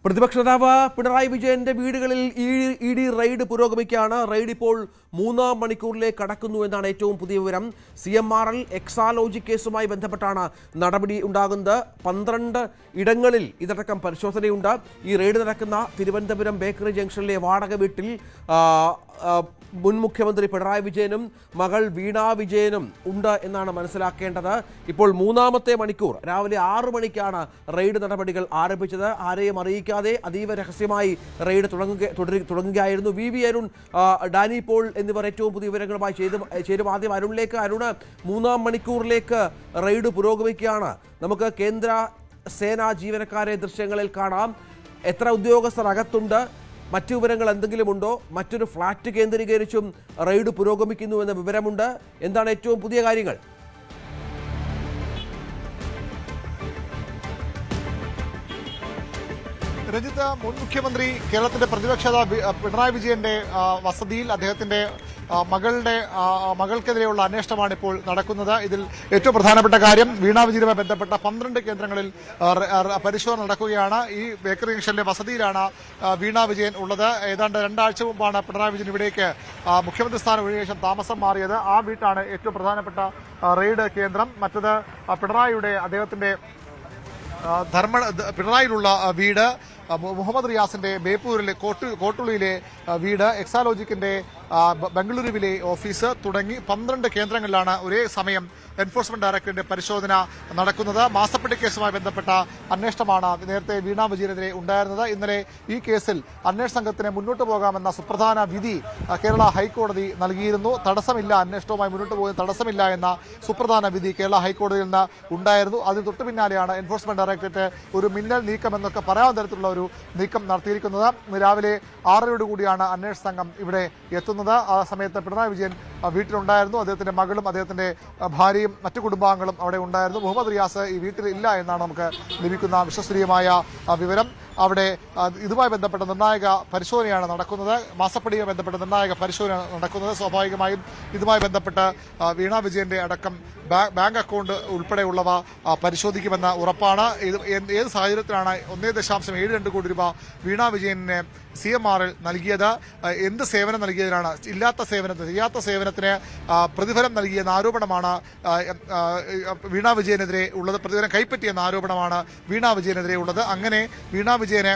പ്രതിപക്ഷ നേതാവ് പിണറായി വിജയന്റെ വീടുകളിൽ ഇ ഡി റെയ്ഡ് പുരോഗമിക്കുകയാണ്. റെയ്ഡ് ഇപ്പോൾ 3-ാം മണിക്കൂറിലേക്ക് കടക്കുന്നു എന്നാണ് ഏറ്റവും പുതിയ വിവരം. CMRL എക്സാലോജി കേസുമായി ബന്ധപ്പെട്ടാണ് നടപടി ഉണ്ടാകുന്നത്. 12 ഇടങ്ങളിൽ ഇതടക്കം പരിശോധനയുണ്ട്. ഈ റെയ്ഡ് നടക്കുന്ന തിരുവനന്തപുരം ബേക്കറി ജംഗ്ഷനിലെ വാടക വീട്ടിൽ മുൻ മുഖ്യമന്ത്രി പിണറായി വിജയനും മകൾ വീണ വിജയനും ഉണ്ട് എന്നാണ് മനസ്സിലാക്കേണ്ടത്. ഇപ്പോൾ 3-ാമത്തെ മണിക്കൂർ രാവിലെ 6 മണിക്കാണ് റെയ്ഡ് നടപടികൾ ആരംഭിച്ചത്. ആരെയും അറിയിക്കാതെ അതീവ രഹസ്യമായി റെയ്ഡ് തുടങ്ങുകയായിരുന്നു. VV അരുൺ, ഡാനി പോൾ എന്നിവർ ഏറ്റവും പുതിയ വിവരങ്ങളുമായി ചേരും. ആദ്യം അരുണിലേക്ക്. അരുണ്, 3-ാം മണിക്കൂറിലേക്ക് റെയ്ഡ് പുരോഗമിക്കുകയാണ്. നമുക്ക് കേന്ദ്ര സേനാ ജീവനക്കാരെ ദൃശ്യങ്ങളിൽ കാണാം. എത്ര ഉദ്യോഗസ്ഥർ അകത്തുണ്ട്? മറ്റു വിവരങ്ങൾ എന്തെങ്കിലും ഉണ്ടോ? മറ്റൊരു ഫ്ളാറ്റ് കേന്ദ്രീകരിച്ചും റെയ്ഡ് പുരോഗമിക്കുന്നു എന്ന വിവരമുണ്ട്. എന്താണ് ഏറ്റവും പുതിയ കാര്യങ്ങൾ? രഞ്ജിത്ത്, മുൻ മുഖ്യമന്ത്രി കേരളത്തിന്റെ പ്രതിപക്ഷ പിണറായി വിജയന്റെ വസതിയിൽ അദ്ദേഹത്തിന്റെ മകൾക്കെതിരെയുള്ള അന്വേഷണമാണ് ഇപ്പോൾ നടക്കുന്നത്. ഇതിൽ ഏറ്റവും പ്രധാനപ്പെട്ട കാര്യം വീണ വിജയനുമായി ബന്ധപ്പെട്ട 12 കേന്ദ്രങ്ങളിൽ പരിശോധന നടക്കുകയാണ്. ഈ ബേക്കറി ജംഗ്ഷനിലെ വസതിയിലാണ് വീണ വിജയൻ ഉള്ളത്. ഏതാണ്ട് 2 ആഴ്ച മുമ്പാണ് പിണറായി വിജയൻ ഇവിടേക്ക് മുഖ്യമന്ത്രി സ്ഥാനം ഒഴിഞ്ഞ ശേഷം താമസം മാറിയത്. ആ വീട്ടാണ് ഏറ്റവും പ്രധാനപ്പെട്ട റെയ്ഡ് കേന്ദ്രം. മറ്റത് അദ്ദേഹത്തിന്റെ പിണറായിലുള്ള വീട്, മുഹമ്മദ് റിയാസിന്റെ ബേപ്പൂരിലെ കോട്ടുള്ളിയിലെ വീട്, എക്സാലോജിക്കിന്റെ ബംഗളൂരുവിലെ ഓഫീസ് തുടങ്ങി 12 കേന്ദ്രങ്ങളിലാണ് ഒരേ സമയം എൻഫോഴ്സ്മെന്റ് ഡയറക്ടറേറ്റിന്റെ പരിശോധന നടക്കുന്നത്. മാസപ്പെട്ടി കേസുമായി ബന്ധപ്പെട്ട അന്വേഷണമാണ് നേരത്തെ വീണ വിജയനെതിരെ ഉണ്ടായിരുന്നത്. ഇന്നലെ ഈ കേസിൽ അന്വേഷണ സംഘത്തിന് മുന്നോട്ട് പോകാമെന്ന സുപ്രധാന വിധി കേരള ഹൈക്കോടതി നൽകിയിരുന്നു. തടസ്സമില്ല, അന്വേഷണവുമായി മുന്നോട്ട് പോകുന്ന തടസ്സമില്ല എന്ന സുപ്രധാന വിധി കേരള ഹൈക്കോടതിയിൽ നിന്ന് ഉണ്ടായിരുന്നു. അതിന് തൊട്ടു പിന്നാലെയാണ് എൻഫോഴ്സ്മെന്റ് ഡയറക്ടറേറ്റ് ഒരു മിന്നൽ നീക്കം എന്നൊക്കെ പറയാവുന്ന തരത്തിലുള്ള ഒരു നീക്കം നടത്തിയിരിക്കുന്നത്. രാവിലെ 6:30 കൂടിയാണ് അന്വേഷണ സംഘം ഇവിടെ എത്തുന്നത്. ആ സമയത്ത് പിണറായി വിജയൻ വീട്ടിലുണ്ടായിരുന്നു. അദ്ദേഹത്തിന്റെ മകളും അദ്ദേഹത്തിന്റെ ഭാര്യയും മറ്റു കുടുംബാംഗങ്ങളും അവിടെ ഉണ്ടായിരുന്നു. മുഹമ്മദ് റിയാസ് ഈ വീട്ടിൽ ഇല്ല എന്നാണ് നമുക്ക് ലഭിക്കുന്ന വിശ്വസനീയമായ വിവരം. അവിടെ ഇതുമായി ബന്ധപ്പെട്ട നിർണായക പരിശോധനയാണ് നടക്കുന്നത്. മാസപ്പടിയുമായി ബന്ധപ്പെട്ട നിർണായക പരിശോധന നടക്കുന്നത്. സ്വാഭാവികമായും ഇതുമായി ബന്ധപ്പെട്ട് വീണ വിജയന്റെ അടക്കം ബാങ്ക് അക്കൗണ്ട് ഉൾപ്പെടെയുള്ളവ പരിശോധിക്കുമെന്ന ഉറപ്പാണ്. ഏത് സാഹചര്യത്തിലാണ് 1.72 കോടി രൂപ വീണ വിജയന് CMRL നൽകിയത്, എന്ത് സേവനം നൽകിയതിനാണ്, ചെയ്യാത്ത സേവനത്തിന് പ്രതിഫലം നൽകിയെന്ന ആരോപണമാണ് വീണ വിജയനെതിരെ ഉള്ളത്. പ്രതിഫലം കൈപ്പറ്റിയെന്ന ആരോപണമാണ് വീണ വിജയനെതിരെ ഉള്ളത്. അങ്ങനെ വീണ വിജയനെ